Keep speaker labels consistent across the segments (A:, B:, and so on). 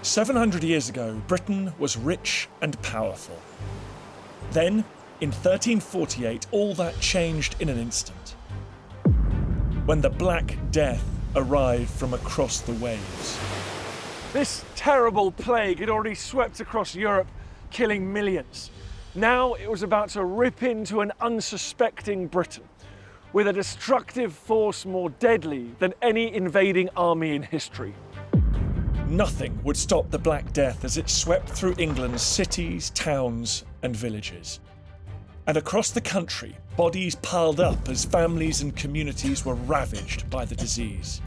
A: 700 years ago, Britain was rich and powerful. Then, in 1348, all that changed in an instant. When the Black Death arrived from across the waves.
B: This terrible plague had already swept across Europe, killing millions. Now it was about to rip into an unsuspecting Britain, with a destructive force more deadly than any invading army in history.
A: Nothing would stop the Black Death as it swept through England's cities, towns, and villages. And across the country, bodies piled up as families and communities were ravaged by the disease.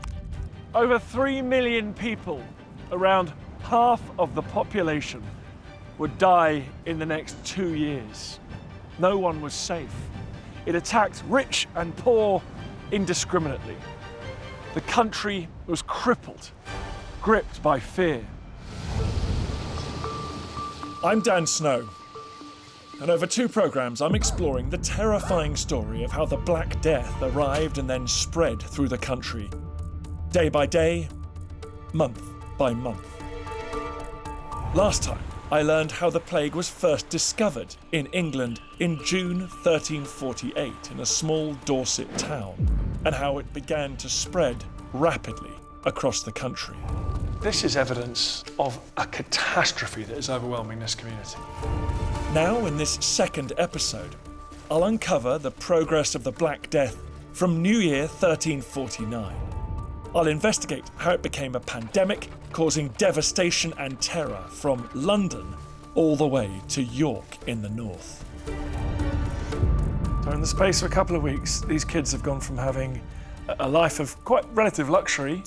B: Over 3 million people, around half of the population, would die in the next 2 years. No one was safe. It attacked rich and poor indiscriminately. The country was crippled, gripped by fear.
A: I'm Dan Snow, and over 2 programmes I'm exploring the terrifying story of how the Black Death arrived and then spread through the country, day by day, month by month. Last time, I learned how the plague was first discovered in England in June 1348 in a small Dorset town, and how it began to spread rapidly across the country.
B: This is evidence of a catastrophe that is overwhelming this community.
A: Now, in this second episode, I'll uncover the progress of the Black Death from New Year 1349. I'll investigate how it became a pandemic, causing devastation and terror from London all the way to York in the north.
B: So in the space of a couple of weeks, these kids have gone from having a life of quite relative luxury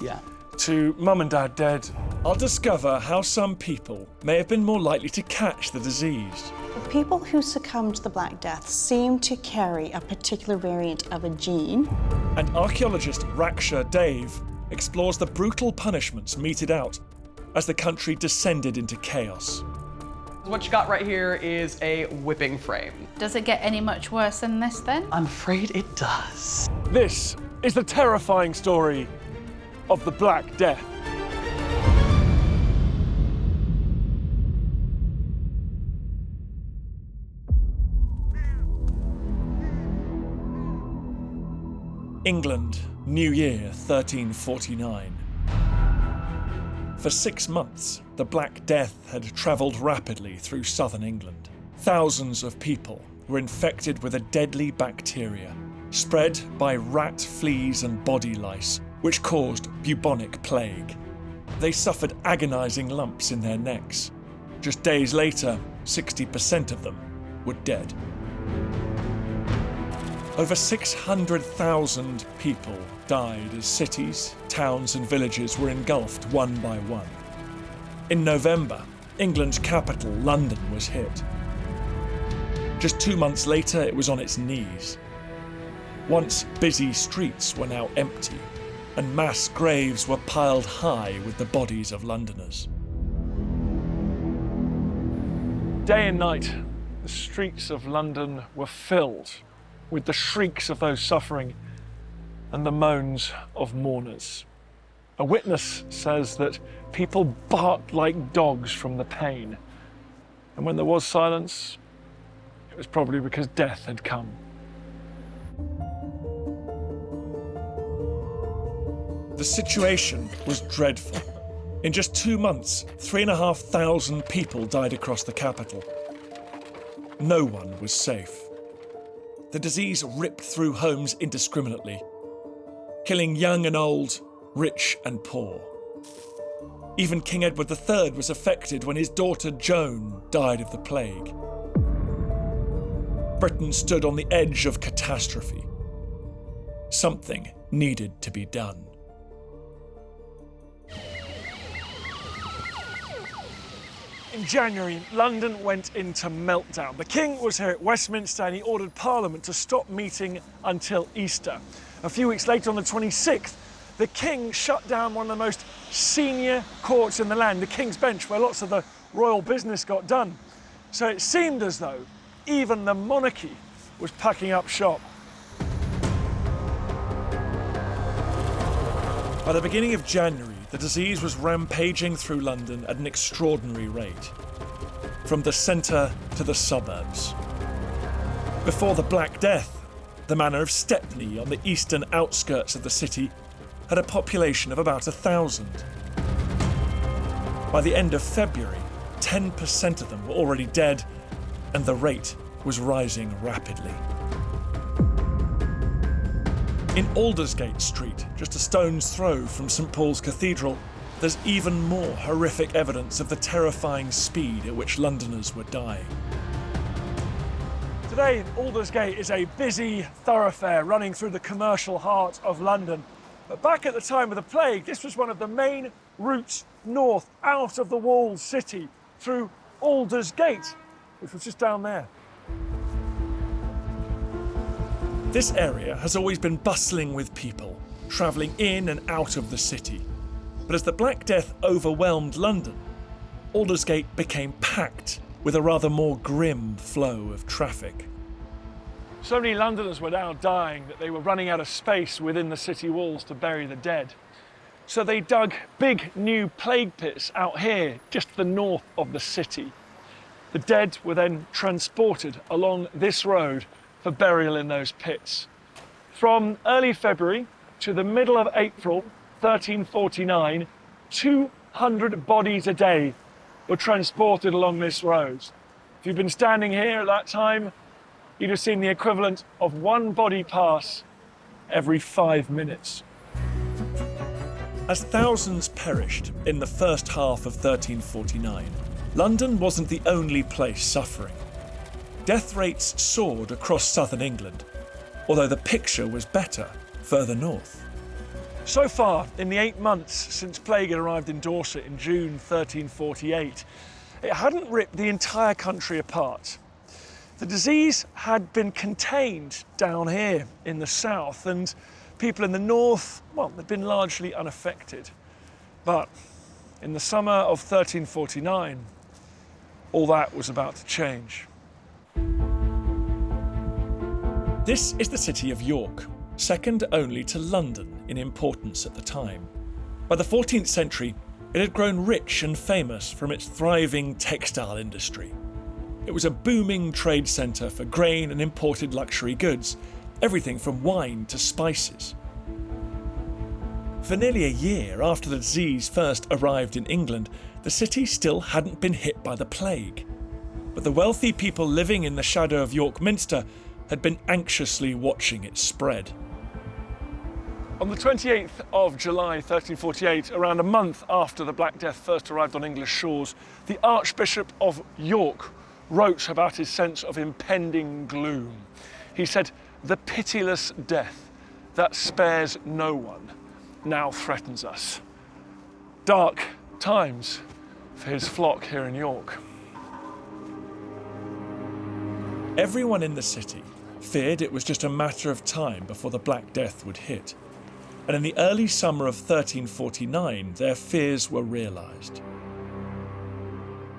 B: to mum and dad dead.
A: I'll discover how some people may have been more likely to catch the disease.
C: The people who succumbed to the Black Death seem to carry a particular variant of a gene.
A: And archaeologist Raksha Dave explores the brutal punishments meted out as the country descended into chaos.
D: What you got right here is a whipping frame.
E: Does it get any much worse than this then?
D: I'm afraid it does.
B: This is the terrifying story of the Black Death.
A: England, New Year 1349. For 6 months, the Black Death had travelled rapidly through southern England. Thousands of people were infected with a deadly bacteria, spread by rat, fleas and body lice, which caused bubonic plague. They suffered agonising lumps in their necks. Just days later, 60% of them were dead. Over 600,000 people died as cities, towns and villages were engulfed one by one. In November, England's capital, London, was hit. Just 2 months later, it was on its knees. Once busy streets were now empty, and mass graves were piled high with the bodies of Londoners.
B: Day and night, the streets of London were filled with the shrieks of those suffering and the moans of mourners. A witness says that people barked like dogs from the pain. And when there was silence, it was probably because death had come.
A: The situation was dreadful. In just 2 months, 3,500 people died across the capital. No one was safe. The disease ripped through homes indiscriminately, killing young and old, rich and poor. Even King Edward III was affected when his daughter Joan died of the plague. Britain stood on the edge of catastrophe. Something needed to be done.
B: In January, London went into meltdown. The King was here at Westminster and he ordered Parliament to stop meeting until Easter. A few weeks later, on the 26th, the King shut down one of the most senior courts in the land, the King's Bench, where lots of the royal business got done. So it seemed as though even the monarchy was packing up shop.
A: By the beginning of January, the disease was rampaging through London at an extraordinary rate, from the centre to the suburbs. Before the Black Death, the manor of Stepney on the eastern outskirts of the city had a population of about 1,000. By the end of February, 10% of them were already dead, and the rate was rising rapidly. In Aldersgate Street, just a stone's throw from St Paul's Cathedral, there's even more horrific evidence of the terrifying speed at which Londoners were dying.
B: Today, Aldersgate is a busy thoroughfare running through the commercial heart of London. But back at the time of the plague, this was one of the main routes north out of the walled city through Aldersgate, which was just down there.
A: This area has always been bustling with people, travelling in and out of the city. But as the Black Death overwhelmed London, Aldersgate became packed with a rather more grim flow of traffic.
B: So many Londoners were now dying that they were running out of space within the city walls to bury the dead. So they dug big new plague pits out here, just to the north of the city. The dead were then transported along this road for burial in those pits. From early February to the middle of April 1349, 200 bodies a day were transported along this road. If you've been standing here at that time, you'd have seen the equivalent of one body pass every 5 minutes.
A: As thousands perished in the first half of 1349, London wasn't the only place suffering. Death rates soared across southern England, although the picture was better further north.
B: So far, in the 8 months since plague had arrived in Dorset in June 1348, it hadn't ripped the entire country apart. The disease had been contained down here in the south, and people in the north, well, they'd been largely unaffected. But in the summer of 1349, all that was about to change.
A: This is the city of York, second only to London in importance at the time. By the 14th century, it had grown rich and famous from its thriving textile industry. It was a booming trade centre for grain and imported luxury goods, everything from wine to spices. For nearly a year after the disease first arrived in England, the city still hadn't been hit by the plague. But the wealthy people living in the shadow of York Minster had been anxiously watching it spread.
B: On the 28th of July 1348, around a month after the Black Death first arrived on English shores, the Archbishop of York wrote about his sense of impending gloom. He said, "The pitiless death that spares no one now threatens us." Dark times for his flock here in York.
A: Everyone in the city feared it was just a matter of time before the Black Death would hit. And in the early summer of 1349, their fears were realised.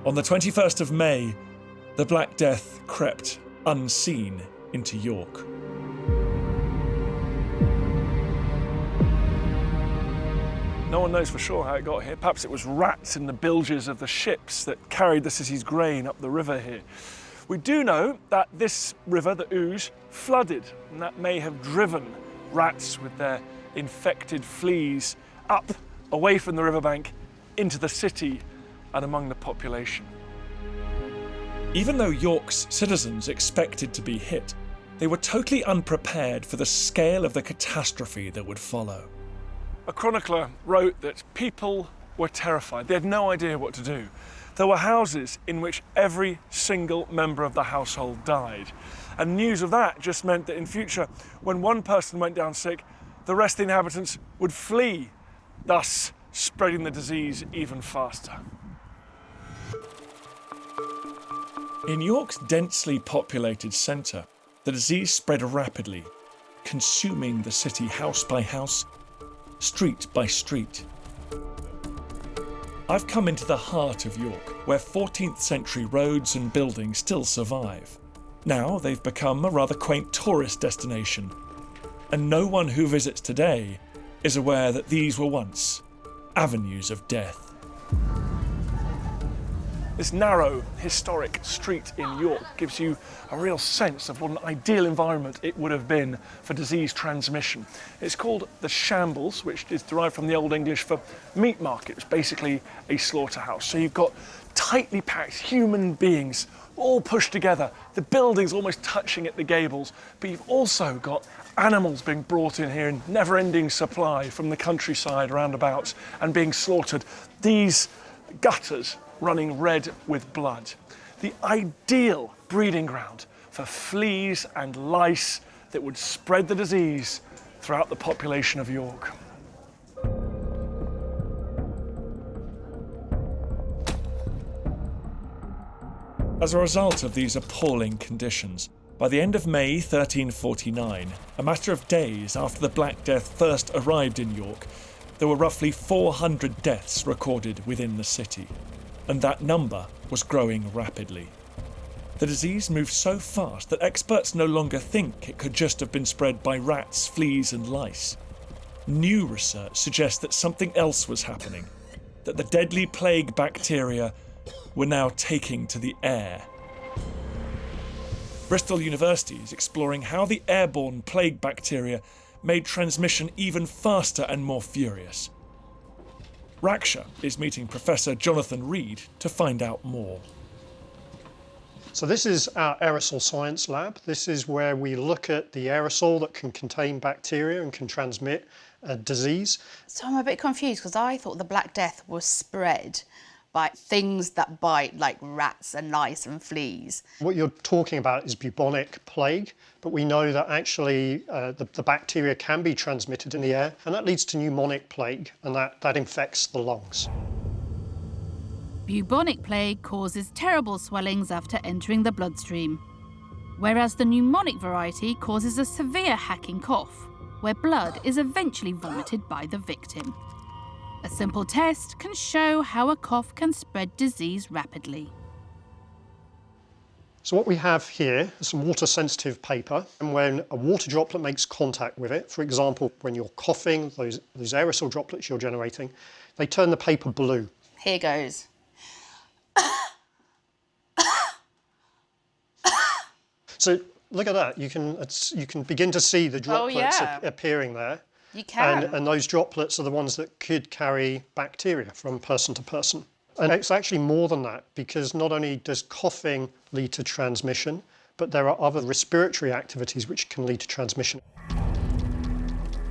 A: On the 21st of May, the Black Death crept unseen into York.
B: No one knows for sure how it got here. Perhaps it was rats in the bilges of the ships that carried the city's grain up the river here. We do know that this river, the Ouse, flooded, and that may have driven rats with their infected fleas up, away from the riverbank, into the city and among the population.
A: Even though York's citizens expected to be hit, they were totally unprepared for the scale of the catastrophe that would follow.
B: A chronicler wrote that people were terrified. They had no idea what to do. There were houses in which every single member of the household died. And news of that just meant that in future, when one person went down sick, the rest of the inhabitants would flee, thus spreading the disease even faster.
A: In York's densely populated centre, the disease spread rapidly, consuming the city house by house, street by street. I've come into the heart of York, where 14th century roads and buildings still survive. Now they've become a rather quaint tourist destination, and no one who visits today is aware that these were once avenues of death.
B: This narrow, historic street in York gives you a real sense of what an ideal environment it would have been for disease transmission. It's called the Shambles, which is derived from the Old English for meat market. It's basically a slaughterhouse. So you've got tightly packed human beings all pushed together, the buildings almost touching at the gables, but you've also got animals being brought in here in never-ending supply from the countryside roundabouts and being slaughtered. These gutters running red with blood. The ideal breeding ground for fleas and lice that would spread the disease throughout the population of York.
A: As a result of these appalling conditions, by the end of May 1349, a matter of days after the Black Death first arrived in York, there were roughly 400 deaths recorded within the city, and that number was growing rapidly. The disease moved so fast that experts no longer think it could just have been spread by rats, fleas and lice. New research suggests that something else was happening, that the deadly plague bacteria were now taking to the air. Bristol University is exploring how the airborne plague bacteria made transmission even faster and more furious. Raksha is meeting Professor Jonathan Reed to find out more.
F: So this is our aerosol science lab. This is where we look at the aerosol that can contain bacteria and can transmit a disease.
E: So I'm a bit confused because I thought the Black Death was spread by things that bite, like rats and lice and fleas.
F: What you're talking about is bubonic plague, but we know that actually the bacteria can be transmitted in the air, and that leads to pneumonic plague, and that infects the lungs.
G: Bubonic plague causes terrible swellings after entering the bloodstream, whereas the pneumonic variety causes a severe hacking cough, where blood is eventually vomited by the victim. A simple test can show how a cough can spread disease rapidly.
F: So what we have here is some water-sensitive paper, and when a water droplet makes contact with it, for example, when you're coughing, those aerosol droplets you're generating, they turn the paper blue.
E: Here goes.
F: So look at that. You can begin to see the droplets appearing there.
E: You can.
F: And those droplets are the ones that could carry bacteria from person to person. And it's actually more than that, because not only does coughing lead to transmission, but there are other respiratory activities which can lead to transmission.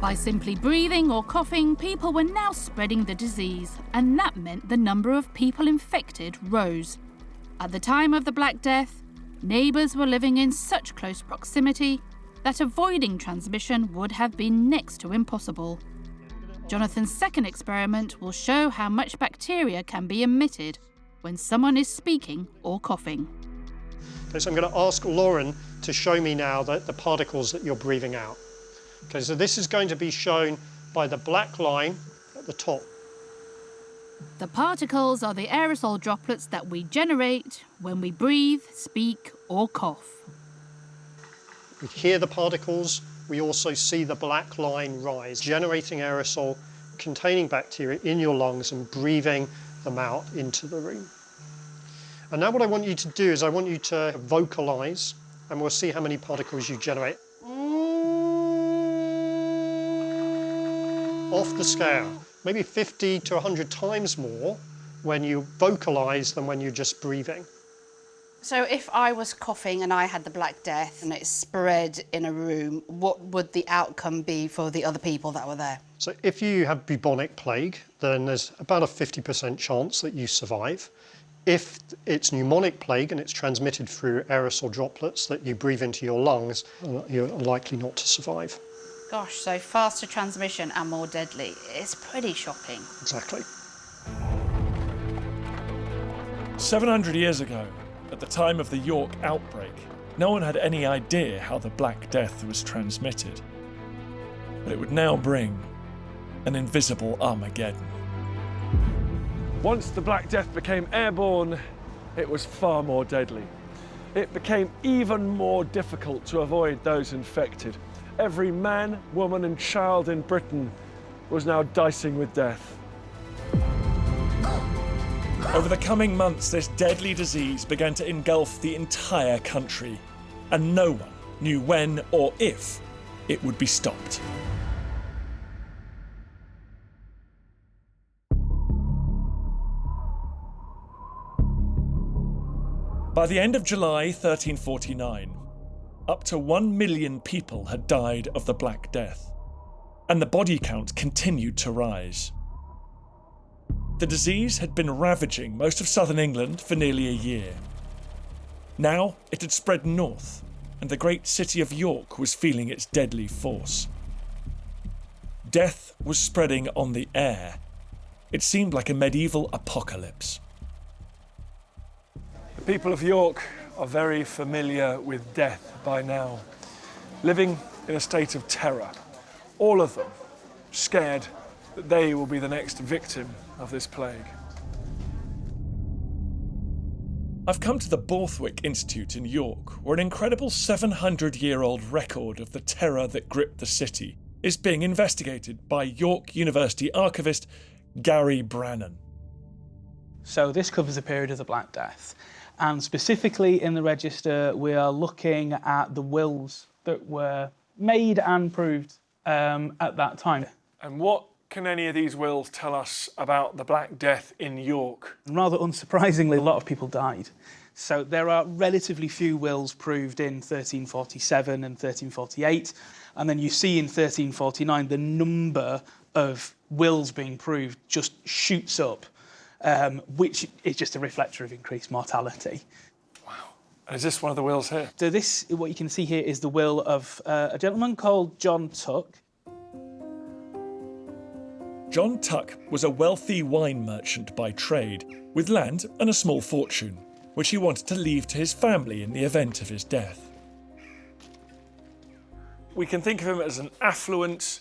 G: By simply breathing or coughing, people were now spreading the disease, and that meant the number of people infected rose. At the time of the Black Death, neighbours were living in such close proximity that avoiding transmission would have been next to impossible. Jonathan's second experiment will show how much bacteria can be emitted when someone is speaking or coughing.
F: Okay, so I'm going to ask Lauren to show me now the particles that you're breathing out. Okay, so this is going to be shown by the black line at the top.
G: The particles are the aerosol droplets that we generate when we breathe, speak or cough.
F: We hear the particles, we also see the black line rise, generating aerosol containing bacteria in your lungs and breathing them out into the room. And now what I want you to do is I want you to vocalise, and we'll see how many particles you generate. Off the scale, maybe 50 to 100 times more when you vocalise than when you're just breathing.
E: So if I was coughing and I had the Black Death and it spread in a room, what would the outcome be for the other people that were there?
F: So if you have bubonic plague, then there's about a 50% chance that you survive. If it's pneumonic plague and it's transmitted through aerosol droplets that you breathe into your lungs, you're likely not to survive.
E: Gosh, so faster transmission and more deadly. It's pretty shocking.
F: Exactly.
A: 700 years ago, at the time of the York outbreak, no one had any idea how the Black Death was transmitted. But it would now bring an invisible Armageddon.
B: Once the Black Death became airborne, it was far more deadly. It became even more difficult to avoid those infected. Every man, woman and child in Britain was now dicing with death.
A: Over the coming months, this deadly disease began to engulf the entire country, and no one knew when or if it would be stopped. By the end of July 1349, up to 1 million people had died of the Black Death, and the body count continued to rise. The disease had been ravaging most of southern England for nearly a year. Now it had spread north, and the great city of York was feeling its deadly force. Death was spreading on the air. It seemed like a medieval apocalypse.
B: The people of York are very familiar with death by now, living in a state of terror. All of them scared that they will be the next victim of this plague.
A: I've come to the Borthwick Institute in York, where an incredible 700-year-old record of the terror that gripped the city is being investigated by York University archivist Gary Brannan.
H: So this covers the period of the Black Death, and specifically in the register we are looking at the wills that were made and proved at that time.
B: And what can any of these wills tell us about the Black Death in York?
H: And rather unsurprisingly, a lot of people died. So there are relatively few wills proved in 1347 and 1348, and then you see in 1349 the number of wills being proved just shoots up, which is just a reflector of increased mortality.
B: Wow. And is this one of the wills here?
H: So this, what you can see here, is the will of a gentleman called John Tuck.
A: John Tuck was a wealthy wine merchant by trade, with land and a small fortune, which he wanted to leave to his family in the event of his death.
B: We can think of him as an affluent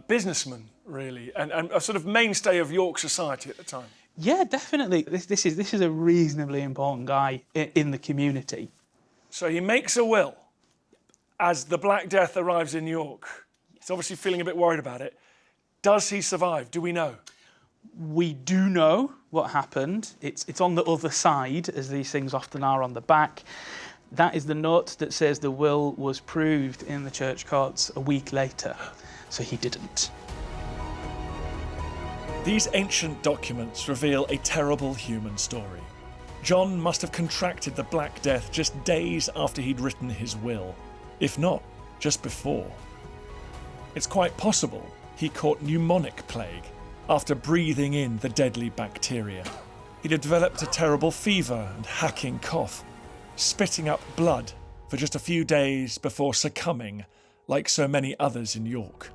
B: businessman, really, and a sort of mainstay of York society at the time.
H: Yeah, definitely. This is a reasonably important guy in the community.
B: So he makes a will as the Black Death arrives in York. He's obviously feeling a bit worried about it. Does he survive? Do we know?
H: We do know what happened. It's on the other side, as these things often are on the back. That is the note that says the will was proved in the church courts a week later. So he didn't.
A: These ancient documents reveal a terrible human story. John must have contracted the Black Death just days after he'd written his will, if not just before. It's quite possible he caught pneumonic plague after breathing in the deadly bacteria. He'd have developed a terrible fever and hacking cough, spitting up blood for just a few days before succumbing, like so many others in York.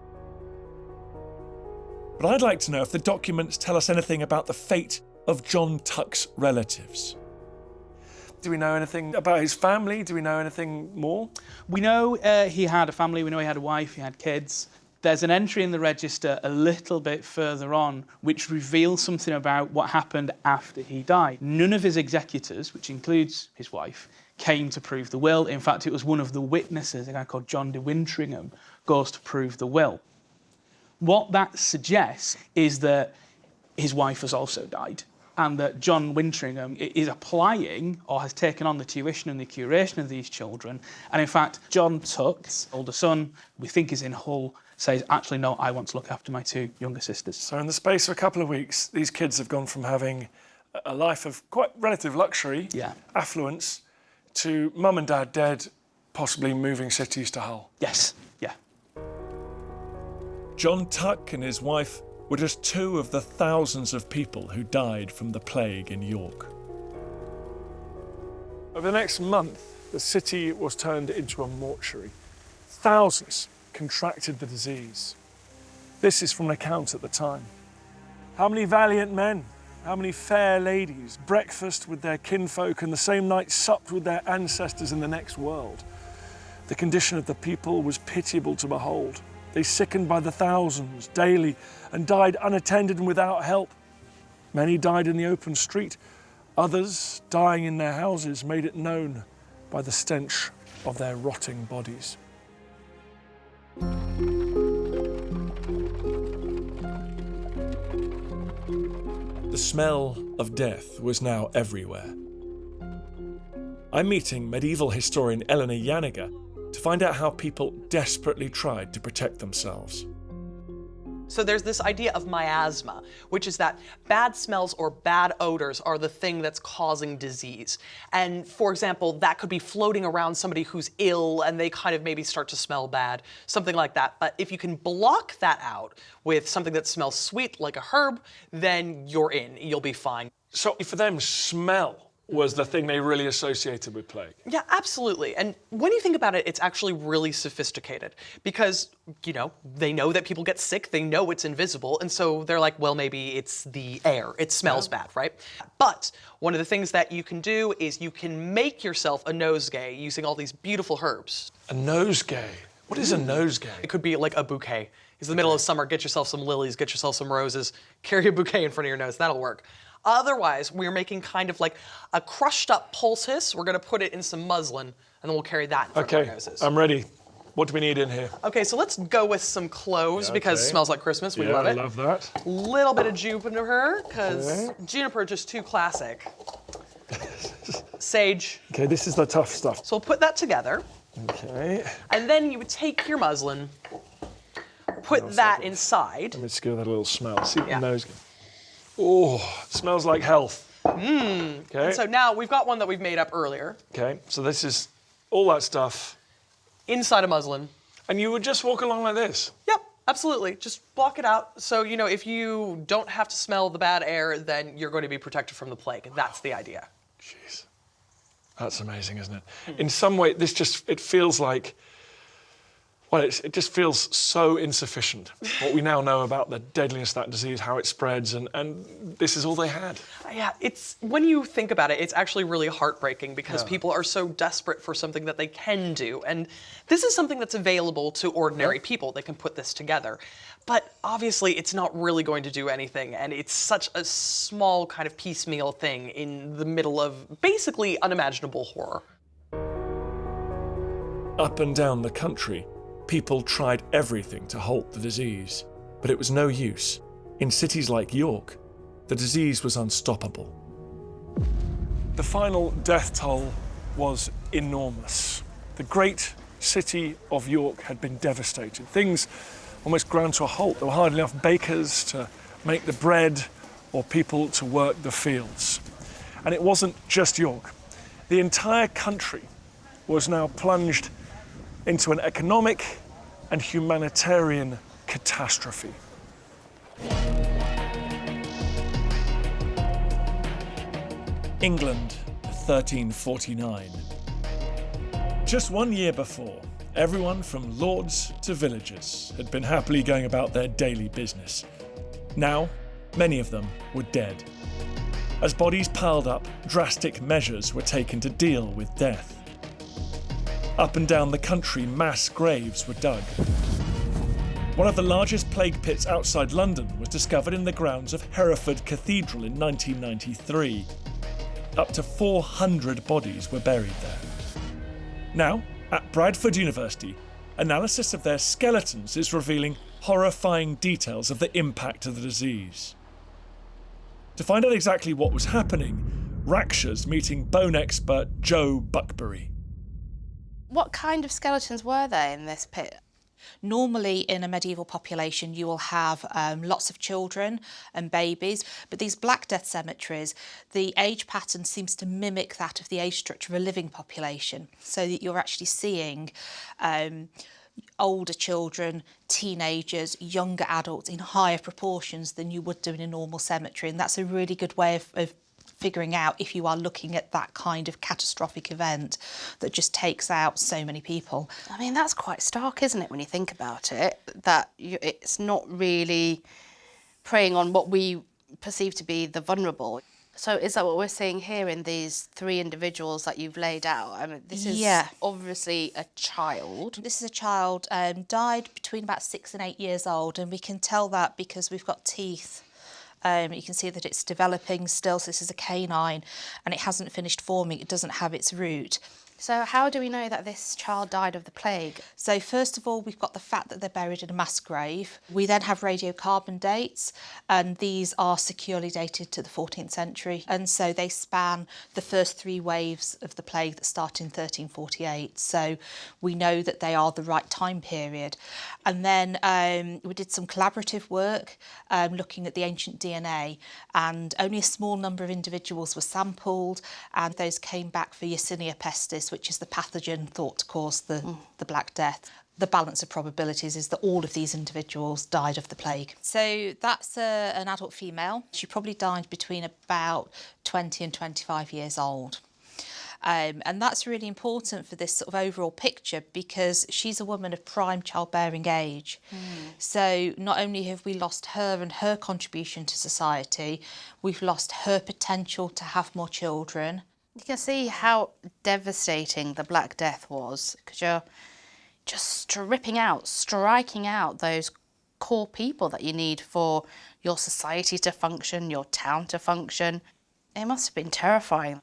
A: But I'd like to know if the documents tell us anything about the fate of John Tuck's relatives.
B: Do we know anything about his family? Do we know anything more?
H: We know he had a family, we know he had a wife, he had kids. There's an entry in the register a little bit further on which reveals something about what happened after he died. None of his executors, which includes his wife, came to prove the will. In fact, it was one of the witnesses, a guy called John de Wintringham, goes to prove the will. What that suggests is that his wife has also died, and that John Wintringham is applying or has taken on the tuition and the curation of these children. And in fact, John Tuck's older son, we think is in Hull, says, actually, no, I want to look after my two younger sisters.
B: So in the space of a couple of weeks, these kids have gone from having a life of quite relative luxury, affluence, to mum and dad dead, possibly moving cities to Hull.
H: Yes, yeah.
A: John Tuck and his wife were just two of the thousands of people who died from the plague in York.
B: Over the next month, the city was turned into a mortuary. Thousands contracted the disease. This is from an account at the time. How many valiant men, how many fair ladies breakfast with their kinfolk and the same night supped with their ancestors in the next world. The condition of the people was pitiable to behold. They sickened by the thousands daily and died unattended and without help. Many died in the open street. Others, dying in their houses, made it known by the stench of their rotting bodies.
A: The smell of death was now everywhere. I'm meeting medieval historian Eleanor Janiger to find out how people desperately tried to protect themselves.
D: So there's this idea of miasma, which is that bad smells or bad odors are the thing that's causing disease. And for example, that could be floating around somebody who's ill and they kind of maybe start to smell bad, something like that. But if you can block that out with something that smells sweet, like a herb, then you're in, you'll be fine.
B: So for them, smell was the thing they really associated with plague.
D: Yeah, absolutely. And when you think about it, it's actually really sophisticated because, you know, they know that people get sick, they know it's invisible, and so they're like, well, maybe it's the air, it smells bad, right? But one of the things that you can do is you can make yourself a nosegay using all these beautiful herbs.
B: A nosegay? What is a nosegay?
D: It could be like a bouquet. It's the middle of summer, get yourself some lilies, get yourself some roses, carry a bouquet in front of your nose, that'll work. Otherwise, we're making kind of like a crushed up poultice. We're gonna put it in some muslin and then we'll carry that in front of our noses.
B: I'm ready. What do we need in here?
D: Okay, so let's go with some cloves because it smells like Christmas. We love it.
B: I love that.
D: A little bit of juniper because juniper just too classic. Sage.
B: Okay, this is the tough stuff.
D: So we'll put that together.
B: Okay.
D: And then you would take your muslin, put that inside.
B: Let me just give that a little smell. See the nosegay. Oh, it smells like health. Okay.
D: And so now we've got one that we've made up earlier.
B: Okay, so this is all that stuff.
D: Inside a muslin.
B: And you would just walk along like this?
D: Yep, absolutely. Just block it out. So, you know, if you don't have to smell the bad air, then you're going to be protected from the plague. That's the idea.
B: Jeez. That's amazing, isn't it? In some way, it feels like, well, it just feels so insufficient. What we now know about the deadliness of that disease, how it spreads, and this is all they had.
D: Yeah, when you think about it, it's actually really heartbreaking because people are so desperate for something that they can do. And this is something that's available to ordinary people. They can put this together. But obviously, it's not really going to do anything. And it's such a small kind of piecemeal thing in the middle of basically unimaginable horror.
A: Up and down the country, people tried everything to halt the disease, but it was no use. In cities like York, the disease was unstoppable.
B: The final death toll was enormous. The great city of York had been devastated. Things almost ground to a halt. There were hardly enough bakers to make the bread or people to work the fields. And it wasn't just York. The entire country was now plunged into an economic and humanitarian catastrophe.
A: England, 1349. Just 1 year before, everyone from lords to villagers had been happily going about their daily business. Now, many of them were dead. As bodies piled up, drastic measures were taken to deal with death. Up and down the country, mass graves were dug. One of the largest plague pits outside London was discovered in the grounds of Hereford Cathedral in 1993. Up to 400 bodies were buried there. Now, at Bradford University, analysis of their skeletons is revealing horrifying details of the impact of the disease. To find out exactly what was happening, Raksha's meeting bone expert Joe Buckbury.
E: What kind of skeletons were there in this pit?
I: Normally in a medieval population you will have lots of children and babies, but these Black Death cemeteries, the age pattern seems to mimic that of the age structure of a living population, so that you're actually seeing older children, teenagers, younger adults in higher proportions than you would do in a normal cemetery, and that's a really good way of figuring out if you are looking at that kind of catastrophic event that just takes out so many people.
E: I mean, that's quite stark, isn't it, when you think about it, that it's not really preying on what we perceive to be the vulnerable. So is that what we're seeing here in these three individuals that you've laid out? I mean, this is obviously a child.
I: This is a child, died between about 6 and 8 years old, and we can tell that because we've got teeth. You can see that it's developing still, so this is a canine, and it hasn't finished forming, it doesn't have its root.
E: So how do we know that this child died of the plague?
I: So first of all, we've got the fact that they're buried in a mass grave. We then have radiocarbon dates, and these are securely dated to the 14th century. And so they span the first 3 waves of the plague that start in 1348. So we know that they are the right time period. And then we did some collaborative work looking at the ancient DNA, and only a small number of individuals were sampled, and those came back for Yersinia pestis, which is the pathogen thought to cause the Black Death. The balance of probabilities is that all of these individuals died of the plague. So that's an adult female. She probably died between about 20 and 25 years old. And that's really important for this sort of overall picture, because she's a woman of prime childbearing age. So not only have we lost her and her contribution to society, we've lost her potential to have more children.
E: You can see how devastating the Black Death was, because you're just striking out those core people that you need for your society to function, your town to function. It must have been terrifying.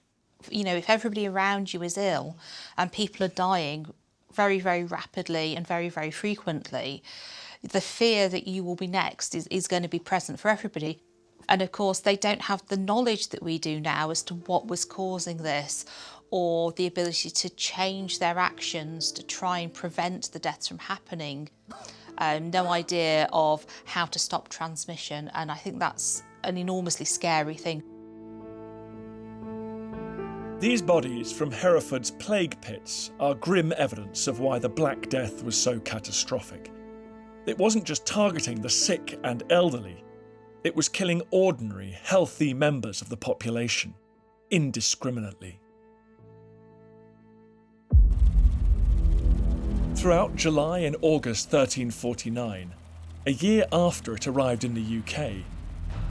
I: You know, if everybody around you is ill and people are dying very, very rapidly and very, very frequently, the fear that you will be next is going to be present for everybody. And of course, they don't have the knowledge that we do now as to what was causing this, or the ability to change their actions to try and prevent the deaths from happening. No idea of how to stop transmission, and I think that's an enormously scary thing.
A: These bodies from Hereford's plague pits are grim evidence of why the Black Death was so catastrophic. It wasn't just targeting the sick and elderly, it was killing ordinary, healthy members of the population, indiscriminately. Throughout July and August 1349, a year after it arrived in the UK,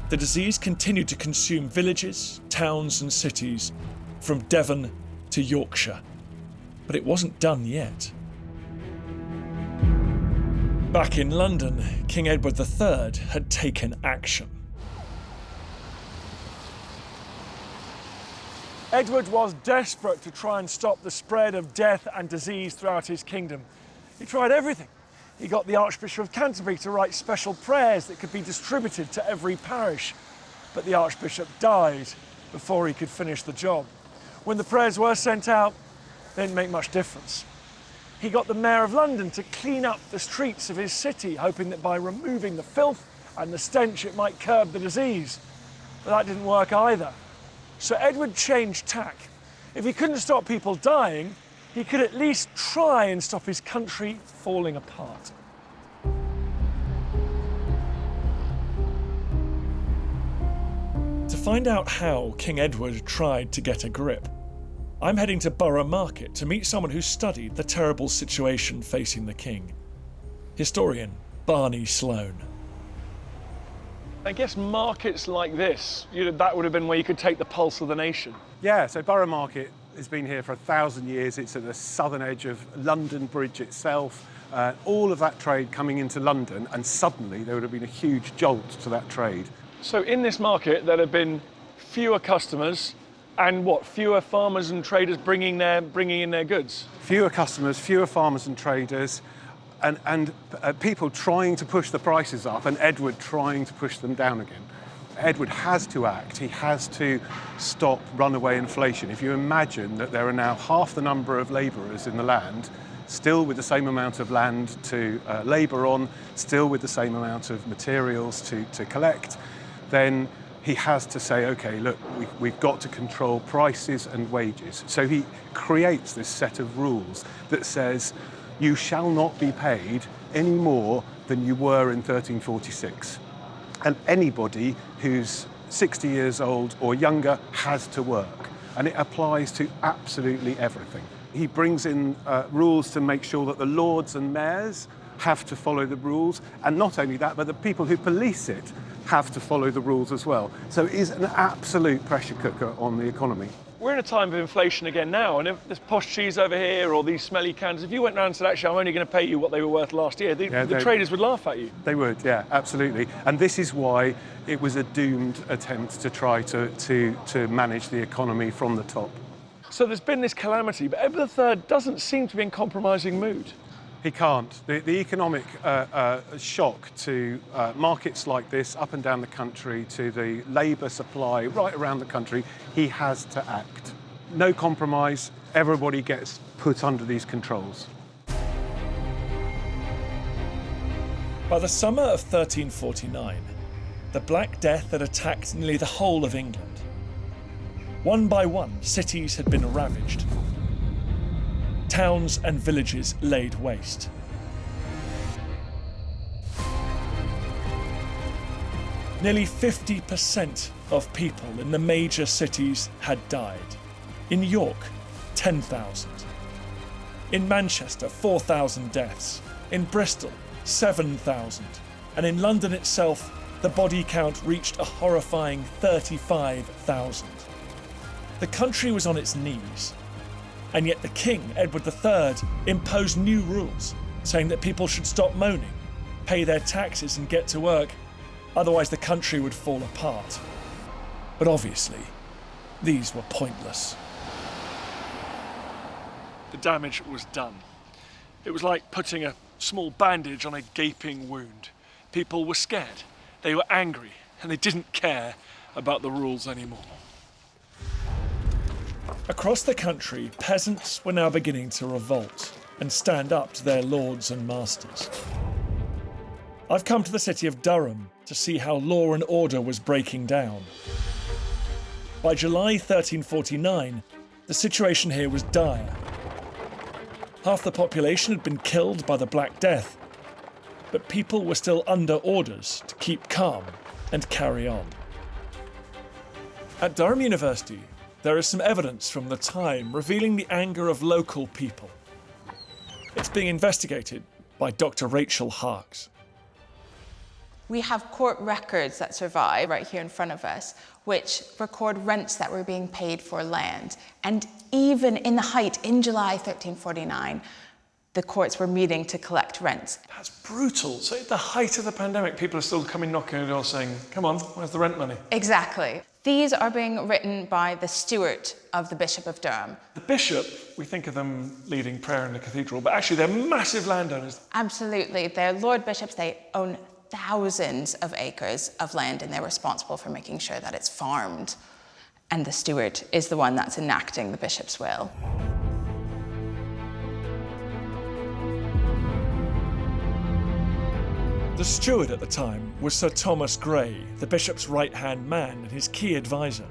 A: the disease continued to consume villages, towns and cities from Devon to Yorkshire. But it wasn't done yet. Back in London, King Edward III had taken action.
B: Edward was desperate to try and stop the spread of death and disease throughout his kingdom. He tried everything. He got the Archbishop of Canterbury to write special prayers that could be distributed to every parish. But the Archbishop died before he could finish the job. When the prayers were sent out, they didn't make much difference. He got the Mayor of London to clean up the streets of his city, hoping that by removing the filth and the stench it might curb the disease. But that didn't work either. So Edward changed tack. If he couldn't stop people dying, he could at least try and stop his country falling apart. To find out how King Edward tried to get a grip, I'm heading to Borough Market to meet someone who studied the terrible situation facing the king. Historian Barney Sloane. I guess markets like this, that would have been where you could take the pulse of the nation.
J: Yeah, so Borough Market has been here for 1,000 years. It's at the southern edge of London Bridge itself. All of that trade coming into London, and suddenly there would have been a huge jolt to that trade.
B: So in this market, there have been fewer customers and fewer farmers and traders bringing in their goods?
J: Fewer customers, fewer farmers and traders, and people trying to push the prices up, and Edward trying to push them down again. Edward has to act. He has to stop runaway inflation. If you imagine that there are now half the number of labourers in the land, still with the same amount of land to labour on, still with the same amount of materials to collect, then he has to say, OK, look, we've got to control prices and wages. So he creates this set of rules that says you shall not be paid any more than you were in 1346. And anybody who's 60 years old or younger has to work. And it applies to absolutely everything. He brings in rules to make sure that the lords and mayors have to follow the rules. And not only that, but the people who police it have to follow the rules as well. So it is an absolute pressure cooker on the economy.
B: We're in a time of inflation again now, and if there's posh cheese over here or these smelly cans, if you went round and said, actually, I'm only going to pay you what they were worth last year, the traders would laugh at you.
J: They would, yeah, absolutely. And this is why it was a doomed attempt to try to manage the economy from the top.
B: So there's been this calamity, but Edward III doesn't seem to be in compromising mood.
J: He can't. The economic shock to markets like this up and down the country, to the labour supply right around the country, he has to act. No compromise, everybody gets put under these controls.
A: By the summer of 1349, the Black Death had attacked nearly the whole of England. One by one, cities had been ravaged. Towns and villages laid waste. Nearly 50% of people in the major cities had died. In York, 10,000. In Manchester, 4,000 deaths. In Bristol, 7,000. And in London itself, the body count reached a horrifying 35,000. The country was on its knees. And yet the king, Edward III, imposed new rules, saying that people should stop moaning, pay their taxes and get to work, otherwise the country would fall apart. But obviously, these were pointless.
B: The damage was done. It was like putting a small bandage on a gaping wound. People were scared, they were angry, and they didn't care about the rules anymore.
A: Across the country, peasants were now beginning to revolt and stand up to their lords and masters. I've come to the city of Durham to see how law and order was breaking down. By July 1349, the situation here was dire. Half the population had been killed by the Black Death, but people were still under orders to keep calm and carry on. At Durham University, there is some evidence from the time revealing the anger of local people. It's being investigated by Dr. Rachel Harks.
K: We have court records that survive right here in front of us, which record rents that were being paid for land. And even in the height, in July 1349, the courts were meeting to collect rents.
B: That's brutal. So at the height of the pandemic, people are still coming knocking on the door saying, come on, where's the rent money?
K: Exactly. These are being written by the steward of the Bishop of Durham.
B: The bishop, we think of them leading prayer in the cathedral, but actually they're massive landowners.
K: Absolutely. They're Lord Bishops. They own thousands of acres of land, and they're responsible for making sure that it's farmed. And the steward is the one that's enacting the bishop's will.
A: The steward at the time was Sir Thomas Grey, the bishop's right-hand man and his key advisor.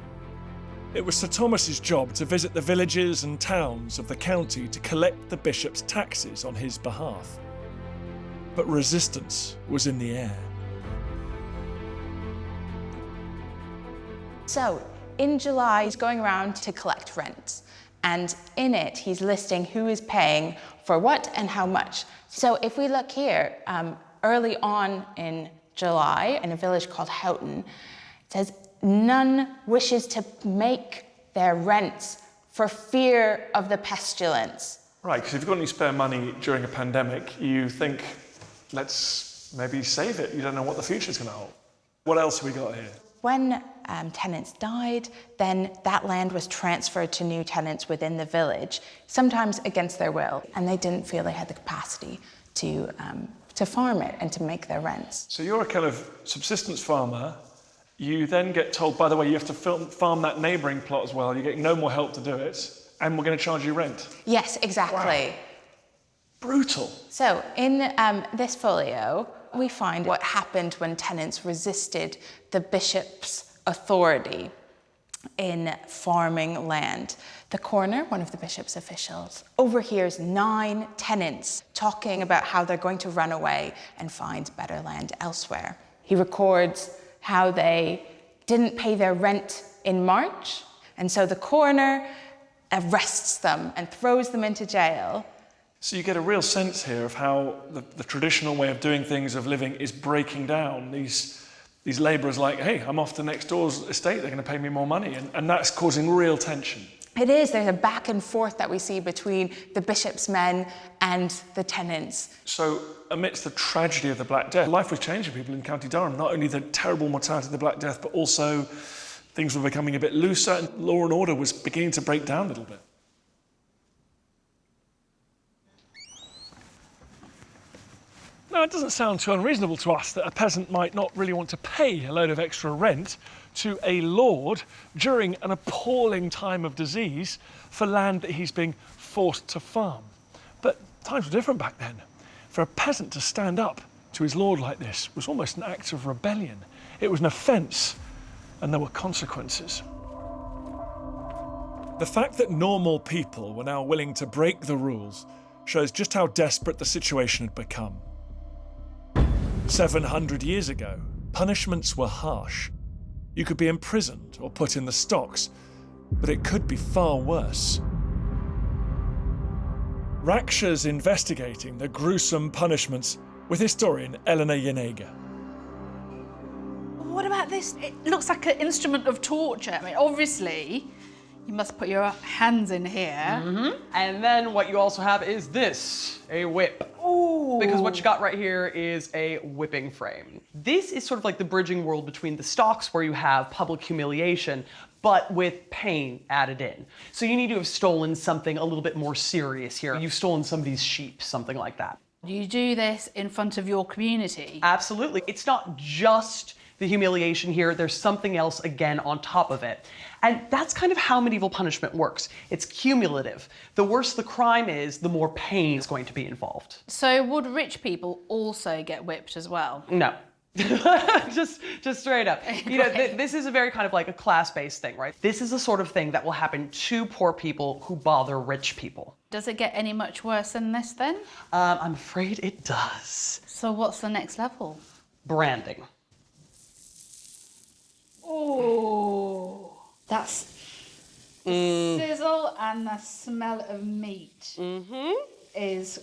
A: It was Sir Thomas's job to visit the villages and towns of the county to collect the bishop's taxes on his behalf. But resistance was in the air.
K: So, in July, he's going around to collect rent. And in it, he's listing who is paying for what and how much. So if we look here, early on in July, in a village called Houghton, it says, none wishes to make their rents for fear of the pestilence.
B: Right, because if you've got any spare money during a pandemic, you think, let's maybe save it. You don't know what the future's going to hold. What else have we got here?
K: When tenants died, then that land was transferred to new tenants within the village, sometimes against their will, and they didn't feel they had the capacity to farm it and to make their rents.
B: So you're a kind of subsistence farmer. You then get told, by the way, you have to farm that neighbouring plot as well. You're getting no more help to do it, and we're going to charge you rent.
K: Yes, exactly.
B: Wow. Brutal.
K: So in this folio, we find what happened when tenants resisted the bishop's authority in farming land. The coroner, one of the bishop's officials, overhears 9 tenants talking about how they're going to run away and find better land elsewhere. He records how they didn't pay their rent in March, and so the coroner arrests them and throws them into jail.
B: So you get a real sense here of how the traditional way of doing things, of living, is breaking down. These labourers like, hey, I'm off to next door's estate, they're going to pay me more money, and that's causing real tension.
K: It is. There's a back and forth that we see between the bishop's men and the tenants.
B: So amidst the tragedy of the Black Death, life was changing for people in County Durham. Not only the terrible mortality of the Black Death, but also things were becoming a bit looser, and law and order was beginning to break down a little bit. Now, it doesn't sound too unreasonable to us that a peasant might not really want to pay a load of extra rent to a lord during an appalling time of disease for land that he's being forced to farm. But times were different back then. For a peasant to stand up to his lord like this was almost an act of rebellion. It was an offence, and there were consequences.
A: The fact that normal people were now willing to break the rules shows just how desperate the situation had become. 700 years ago, punishments were harsh. You could be imprisoned or put in the stocks, but it could be far worse. Raksha's investigating the gruesome punishments with historian Eleanor Yanega.
G: What about this? It looks like an instrument of torture. I mean, obviously, you must put your hands in here.
D: And then what you also have is this, a whip.
G: Ooh.
D: Because what you got right here is a whipping frame. This is sort of like the bridging world between the stocks, where you have public humiliation, but with pain added in. So you need to have stolen something a little bit more serious here. You've stolen somebody's sheep, something like that.
G: You do this in front of your community.
D: Absolutely. It's not just the humiliation here, there's something else again on top of it. And that's kind of how medieval punishment works. It's cumulative. The worse the crime is, the more pain is going to be involved.
G: So would rich people also get whipped as well?
D: No. just straight up. You know, this is a very kind of like a class-based thing, right? This is the sort of thing that will happen to poor people who bother rich people.
G: Does it get any much worse than this then?
D: I'm afraid it does.
G: So what's the next level?
D: Branding.
G: Oh, that's the sizzle and the smell of meat is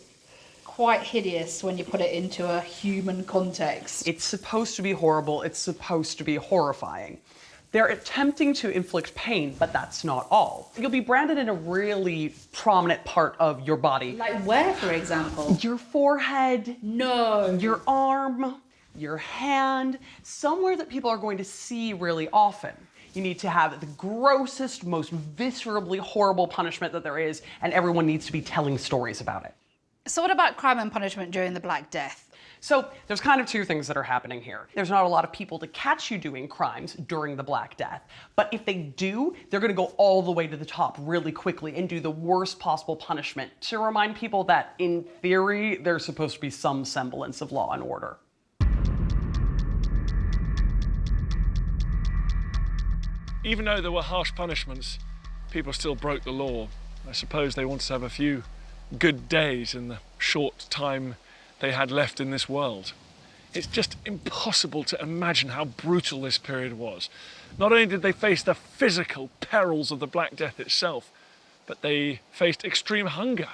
G: quite hideous when you put it into a human context.
D: It's supposed to be horrible. It's supposed to be horrifying. They're attempting to inflict pain, but that's not all. You'll be branded in a really prominent part of your body.
G: Like where, for example?
D: Your forehead.
G: No.
D: Your arm. Your hand, somewhere that people are going to see really often. You need to have the grossest, most viscerally horrible punishment that there is, and everyone needs to be telling stories about it.
G: So what about crime and punishment during the Black Death?
D: So there's kind of two things that are happening here. There's not a lot of people to catch you doing crimes during the Black Death, but if they do, they're gonna go all the way to the top really quickly and do the worst possible punishment to remind people that, in theory, there's supposed to be some semblance of law and order.
B: Even though there were harsh punishments, people still broke the law. I suppose they wanted to have a few good days in the short time they had left in this world. It's just impossible to imagine how brutal this period was. Not only did they face the physical perils of the Black Death itself, but they faced extreme hunger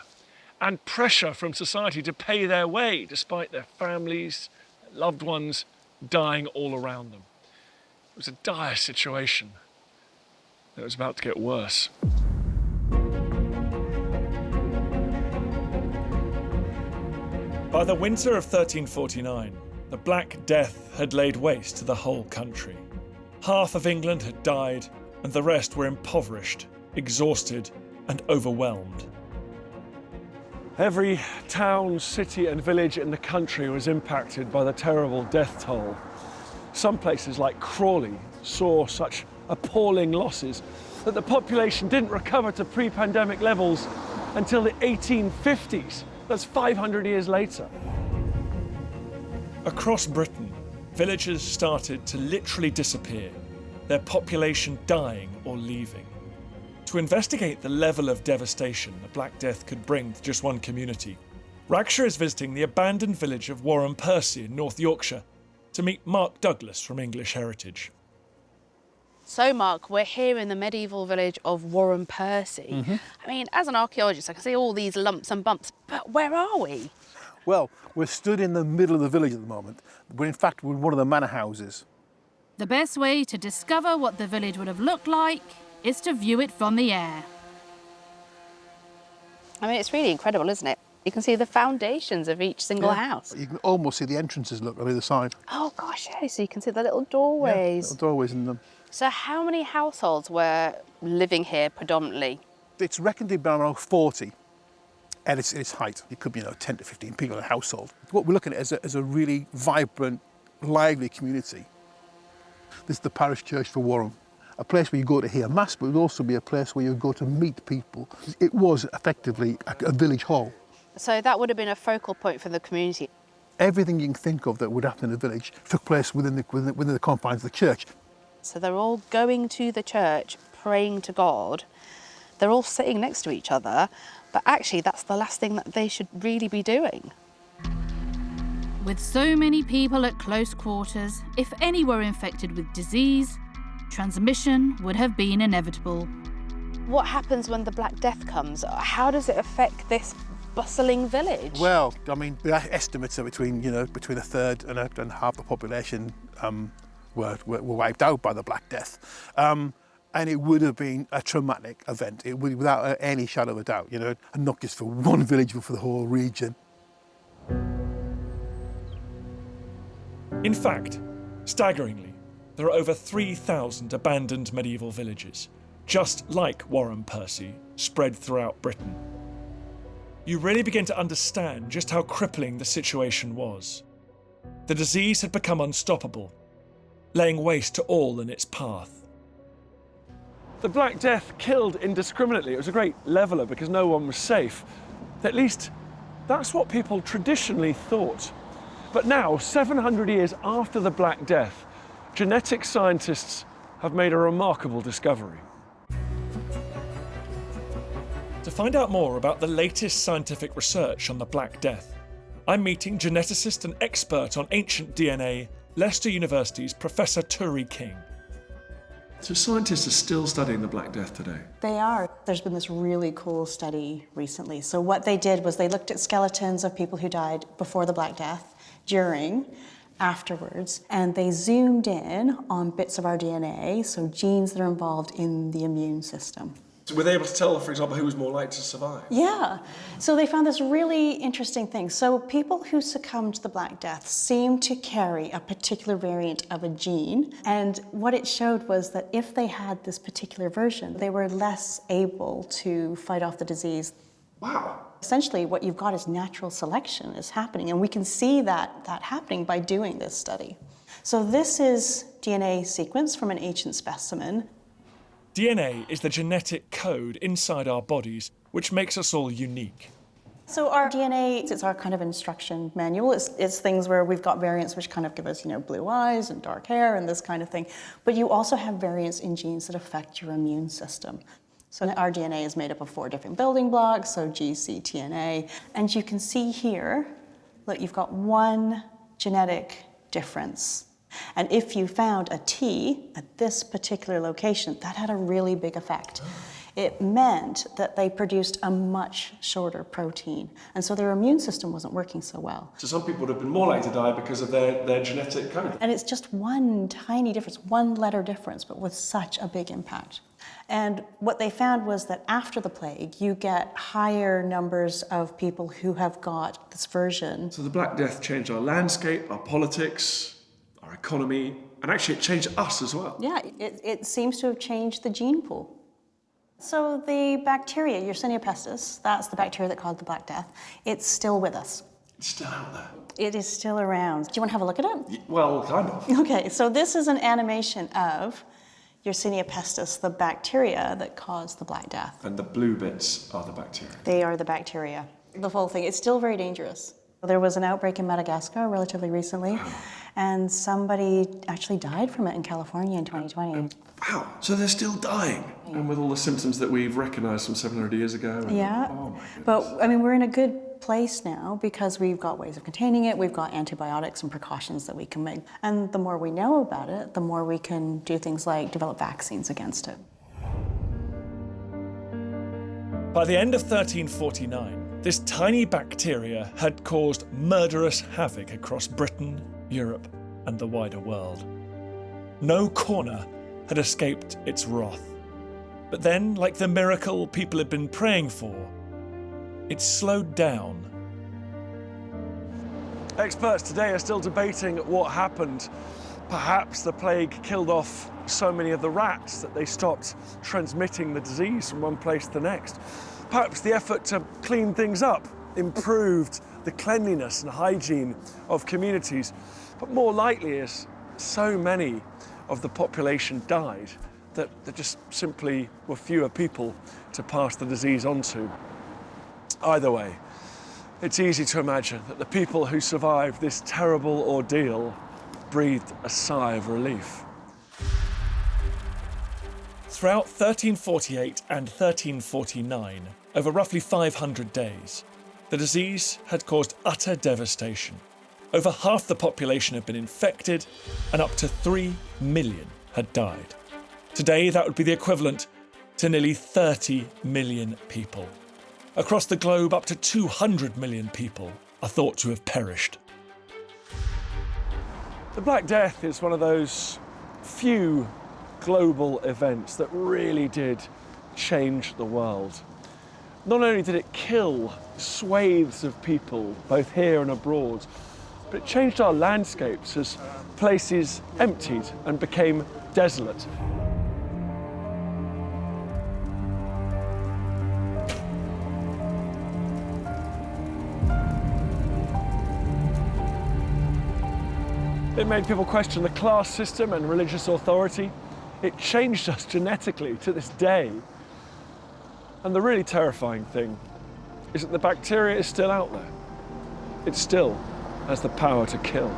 B: and pressure from society to pay their way, despite their families, loved ones dying all around them. It was a dire situation. It was about to get worse.
A: By the winter of 1349, the Black Death had laid waste to the whole country. Half of England had died, and the rest were impoverished, exhausted, and overwhelmed.
B: Every town, city and village in the country was impacted by the terrible death toll. Some places like Crawley saw such appalling losses that the population didn't recover to pre-pandemic levels until the 1850s. That's 500 years later.
A: Across Britain, villages started to literally disappear, their population dying or leaving. To investigate the level of devastation the Black Death could bring to just one community, Raksha is visiting the abandoned village of Warren Percy in North Yorkshire to meet Mark Douglas from English Heritage.
E: So, Mark, we're here in the medieval village of Warren Percy. I mean, as an archaeologist, I can see all these lumps and bumps, but where are we?
L: Well, we're stood in the middle of the village at the moment. We're in fact in one of the manor houses.
G: The best way to discover what the village would have looked like is to view it from the air.
E: I mean, it's really incredible, isn't it? You can see the foundations of each single house.
L: You can almost see the entrances, look, on either side.
E: Oh, gosh, yeah, so you can see the little doorways.
L: Little doorways in them.
E: So how many households were living here predominantly?
L: It's reckoned to be around 40. at its height. It could be 10 to 15 people in a household. What we're looking at is a really vibrant, lively community. This is the parish church for Warham, a place where you go to hear mass, but it would also be a place where you go to meet people. It was effectively a village hall.
E: So that would have been a focal point for the community.
L: Everything you can think of that would happen in a village took place within the confines of the church.
E: So they're all going to the church, praying to God. They're all sitting next to each other, but actually that's the last thing that they should really be doing.
G: With so many people at close quarters, if any were infected with disease, transmission would have been inevitable.
E: What happens when the Black Death comes? How does it affect this bustling village?
L: Well, I mean, the estimates are between a third and half the population were wiped out by the Black Death. And it would have been a traumatic event. It would, without any shadow of a doubt, and not just for one village, but for the whole region.
A: In fact, staggeringly, there are over 3,000 abandoned medieval villages, just like Warham Percy, spread throughout Britain. You really begin to understand just how crippling the situation was. The disease had become unstoppable, laying waste to all in its path.
B: The Black Death killed indiscriminately. It was a great leveller because no one was safe. At least that's what people traditionally thought. But now, 700 years after the Black Death, genetic scientists have made a remarkable discovery.
A: To find out more about the latest scientific research on the Black Death, I'm meeting geneticist and expert on ancient DNA, Leicester University's Professor Turi King.
M: So scientists are still studying the Black Death today?
C: They are. There's been this really cool study recently. So what they did was they looked at skeletons of people who died before the Black Death, during, afterwards, and they zoomed in on bits of our DNA, so genes that are involved in the immune system.
M: So were they able to tell, for example, who was more likely to survive?
C: Yeah. So they found this really interesting thing. So people who succumbed to the Black Death seemed to carry a particular variant of a gene. And what it showed was that if they had this particular version, they were less able to fight off the disease.
M: Wow.
C: Essentially, what you've got is natural selection is happening. And we can see that happening by doing this study. So this is DNA sequence from an ancient specimen.
A: DNA is the genetic code inside our bodies, which makes us all unique.
C: So our DNA, it's our kind of instruction manual. It's things where we've got variants which kind of give us, blue eyes and dark hair and this kind of thing. But you also have variants in genes that affect your immune system. So our DNA is made up of 4 different building blocks, so G, C, T, and A. And you can see here, look, you've got one genetic difference. And if you found a T at this particular location, that had a really big effect. It meant that they produced a much shorter protein. And so their immune system wasn't working so well.
M: So some people would have been more likely to die because of their genetic code.
C: And it's just one tiny difference, one letter difference, but with such a big impact. And what they found was that after the plague, you get higher numbers of people who have got this version.
M: So the Black Death changed our landscape, our politics, our economy, and actually it changed us as well.
C: Yeah, it seems to have changed the gene pool. So the bacteria, Yersinia pestis, that's the bacteria that caused the Black Death, it's still with us.
M: It's still out there.
C: It is still around. Do you want to have a look at it?
M: Well, kind of.
C: Okay, so this is an animation of Yersinia pestis, the bacteria that caused the Black Death.
M: And the blue bits are the bacteria.
C: They are the bacteria. The whole thing, it's still very dangerous. There was an outbreak in Madagascar relatively recently, and somebody actually died from it in California in 2020.
M: Wow, so they're still dying? And with all the symptoms that we've recognised from 700 years ago?
C: Yeah,
M: oh my goodness.
C: But I mean, we're in a good place now because we've got ways of containing it, we've got antibiotics and precautions that we can make. And the more we know about it, the more we can do things like develop vaccines against it.
A: By the end of 1349, this tiny bacteria had caused murderous havoc across Britain, Europe, and the wider world. No corner had escaped its wrath. But then, like the miracle people had been praying for, it slowed down.
B: Experts today are still debating what happened. Perhaps the plague killed off so many of the rats that they stopped transmitting the disease from one place to the next. Perhaps the effort to clean things up improved the cleanliness and hygiene of communities, but more likely is so many of the population died that there just simply were fewer people to pass the disease on to. Either way, it's easy to imagine that the people who survived this terrible ordeal breathed a sigh of relief.
A: Throughout 1348 and 1349, over roughly 500 days, the disease had caused utter devastation. Over half the population had been infected, and up to 3 million had died. Today, that would be the equivalent to nearly 30 million people. Across the globe, up to 200 million people are thought to have perished.
B: The Black Death is one of those few global events that really did change the world. Not only did it kill swathes of people, both here and abroad, but it changed our landscapes as places emptied and became desolate. It made people question the class system and religious authority. It changed us genetically to this day. And the really terrifying thing is that the bacteria is still out there. It still has the power to kill.